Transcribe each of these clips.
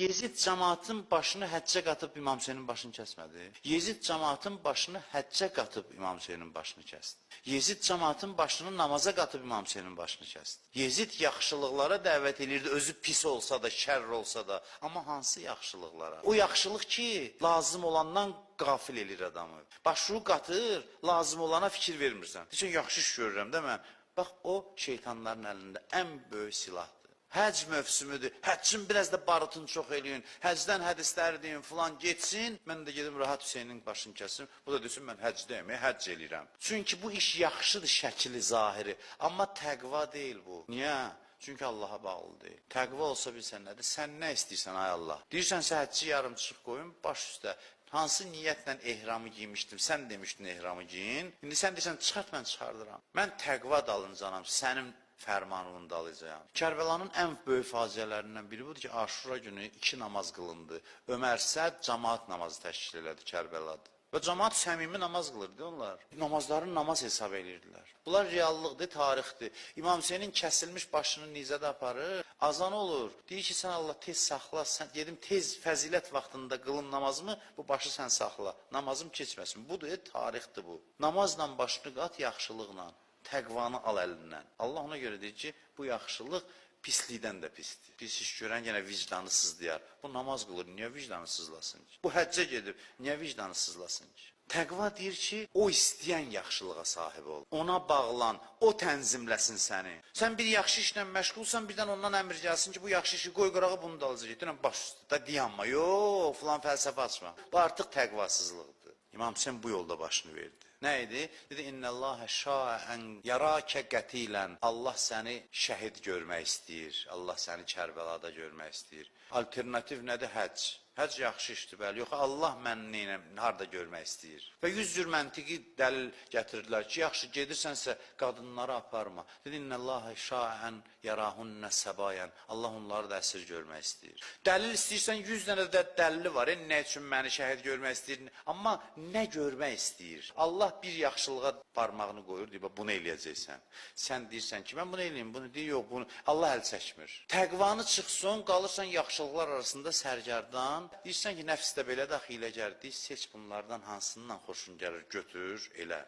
Yezid cəmaatın başını həccə qatıb İmam Hüseynin başını kəsmədi. Yezid cəmaatın başını həccə qatıb İmam Hüseynin başını kəsdi. Yezid cəmaatın başını namaza qatıb İmam Hüseynin başını kəsdi. Yezid yaxşılıqlara dəvət edirdi, özü pis olsa da, şərr olsa da. Amma hansı yaxşılıqlara? O yaxşılıq ki, lazım olandan qafil elir adamı. Başını qatır, lazım olana fikir vermirsən. Deyirsən, yaxşı iş görürəm də mən. Bax, o şeytanların əlində ən böyük silahdır. Həcc mövsümüdür. Həccin biraz da barıtını çox eləyin. Həcdən hədisləri deyin, filan geçsin. Mən də gedim rahat Hüseynin başını kəsim. Bu da desin, mən həcdəyim, həcc eləyirəm. Çünki bu iş yaxşıdır, şəkili, zahiri. Amma təqva deyil bu. Niyə? Çünki Allaha bağlı deyil. Təqva olsa bilsən nədir? Sən nə istəyirsən, ay Allah? Deyirsən, həcci yarımçıq qoyun, baş üstə. Hansı niyyətlə ehramı giymişdim? Sən demişdin ehramı giyin. İndi sən deyirsən, çıxart, mən çıxardıram. Mən təqva dalıncanam, sənin fərmanını dalayacağım. Kərbəlanın ən böyük faciələrindən biri budur ki, Aşura günü 2 namaz qılındı. Ömər Səd cəmaat namazı təşkil elədi Kərbəlada. Və cəmaat səmimi namaz qılırdı onlar. Namazlarını namaz hesab edirdilər. Bunlar reallıqdır, tarixdir. İmam Hüseynin kəsilmiş başını nizədə aparır, azan olur. Deyir ki, sən Allah tez saxla, sən gedim tez fəzilət vaxtında qılım namazımı, bu başı sən saxla. Namazım keçməsin. Budur, tarixdir bu. Namazla başını qat, yaxşılıqla. Təqvanı al əlindən. Allah ona görə deyir ki, bu yaxşılıq pislikdən də pisdir. Pis iş görən yenə vicdanı sızlayar. Bu namaz qılır, niyə vicdanı sızlasın ki? Bu həccə gedib, niyə vicdanı sızlasın ki? Təqva deyir ki, o istəyən yaxşılığa sahib ol. Ona bağlan, o tənzimləsin səni. Sən bir yaxşı işlə məşğulsan, birdən ondan əmr gəlsin ki, bu yaxşı işi qoy qırağı bunu da alacaq. Deyirəm, baş üstə, da dayanma, yox, filan fəlsəfə açma. Bu artıq təqvasızlıqdır. İmam Hüseyin bu yolda başını verdi. Nə idi? Dedi, İnnəlləhə şəən yarakə qətilən. Allah səni şəhid görmək istəyir. Allah səni Kərbəlada görmək istəyir. Alternativ nədir? Həcc. Həcc yaxşı işdir, bəli. Yox, Allah məni harada görmək istəyir. Və 100 cür məntiqi dəlil gətirdilər ki, yaxşı gedirsənsə qadınları aparma. Dedi, İnnəlləhə şəən yarahunnə səbayən. Allah onları da əsir görmək istəyir. Dəlil istəyirsən 100 dənə də dəlili var. Nə üçün məni şəhid görmək istəyir? Amma nə görmək istəyir? Allah bir yaxşılığa parmağını qoyur, deyir, bunu eləyəcəksən. Sən deyirsən ki, mən bunu eləyim, bunu deyir, yox, bunu. Allah əl çəkmir. Təqvanı çıxsın, qalırsan yaxşılıqlar arasında sərgardan. Deyirsən ki, nəfsdə belə də xiləgərdir, seç bunlardan hansından xoşun gəlir, götür, elə.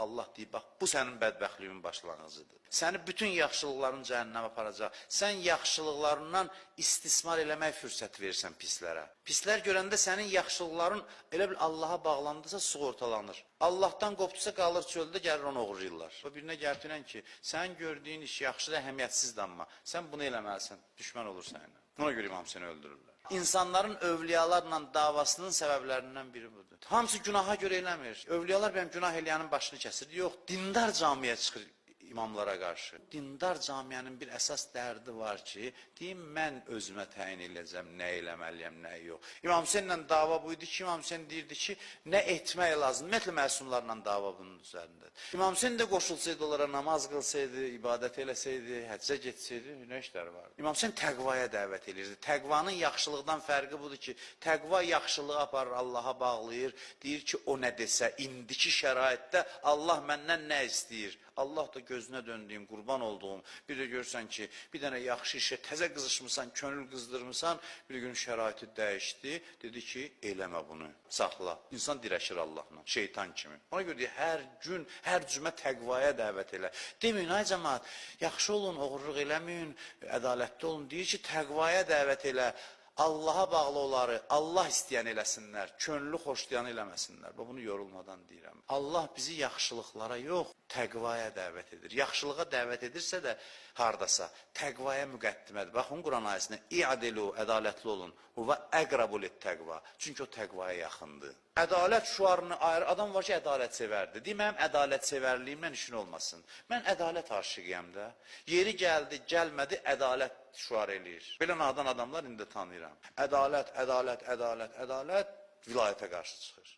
Allah deyir, bax, bu sənin bədbəxtliyin başlanğıcıdır. Səni bütün yaxşılıqların cəhənnəmə aparacaq. Sən yaxşılıqlarından istismar eləmək fürsət verirsən pislərə. Pislər görəndə sənin yaxşılıqların elə bil Allaha bağlandısa sığortalanır. Allahdan qopdusa qalır çöldə, gəlir onu oğurlayırlar. Və birinə gəltirən ki, sən gördüyün iş yaxşıdır, əhəmiyyətsizdir amma. Sən bunu eləməlisən, düşmən olur səninlə. Ona görə İmam Hüseyni öldürürlər. İnsanların övliyalarla davasının səbəblərindən biri budur. Hamısı günaha görə eləmir. Övliyalar bəyəm günah eləyənin başını kəsir. Yox, dindar camiyə çıxır imamlara qarşı. Dindar camiyənin bir əsas dərdi var ki, deyim, mən özümə təyin eləyəcəm, nə eləməliyəm, nə yox. İmam Hüseyinlə dava buydu ki, İmam Hüseyin deyirdi ki, nə etmək lazım, ümumiyyətlə məsumlarla dava bunun üzərindədir. İmam Hüseyin də qoşulsaydı onlara, namaz qılsaydı, ibadət eləsəydi, həccə getsəydi, nə işləri vardı? İmam Hüseyin təqvaya dəvət edirdi. Təqvanın yaxşılıqdan fərqi budur ki, təqva yaxşılığı aparır, Allaha bağlayır, deyir ki, o nə desə, indiki şəraitdə Allah məndən nə istəyir? Allah da gözünə döndüyüm, qurban olduğum, bir də görsən ki, bir dənə yaxşı işə təzə qızışmısan, könül qızdırmısan, bir gün şəraiti dəyişdi, dedi ki, eləmə bunu, saxla. İnsan dirəşir Allahla, şeytan kimi. Ona görə deyir, hər gün, hər cümə təqvaya dəvət elə. Deməyin, ay cəmaat, yaxşı olun, oğurluq eləməyin, ədalətli olun, deyir ki, təqvaya dəvət elə. Allaha bağlı onları, Allah istəyən eləsinlər, könlü xoşlayan eləməsinlər. Bunu yorulmadan deyirəm. Allah bizi yaxşılıqlara yox, təqvaya dəvət edir. Yaxşılığa dəvət edirsə də hardasa, təqvaya müqəddimədir. Baxın, Quran ayəsində, İ'adilu, ədalətli olun, və əqrabulit təqva. Çünki o təqvaya yaxındır. Ədalət şuarını ayır, adam var ki, ədalət sevərdir. Deyim, mənim ədalət sevərliyimlə işin olmasın. Mən ədalət aşıqıyam da. Yeri gəldi, gəlmədi, ədalət şuar eləyir. Belə nadan adamlar indi tanıyıram. Ədalət, ədalət, ədalət, ədalət vilayətə qarşı çıxır.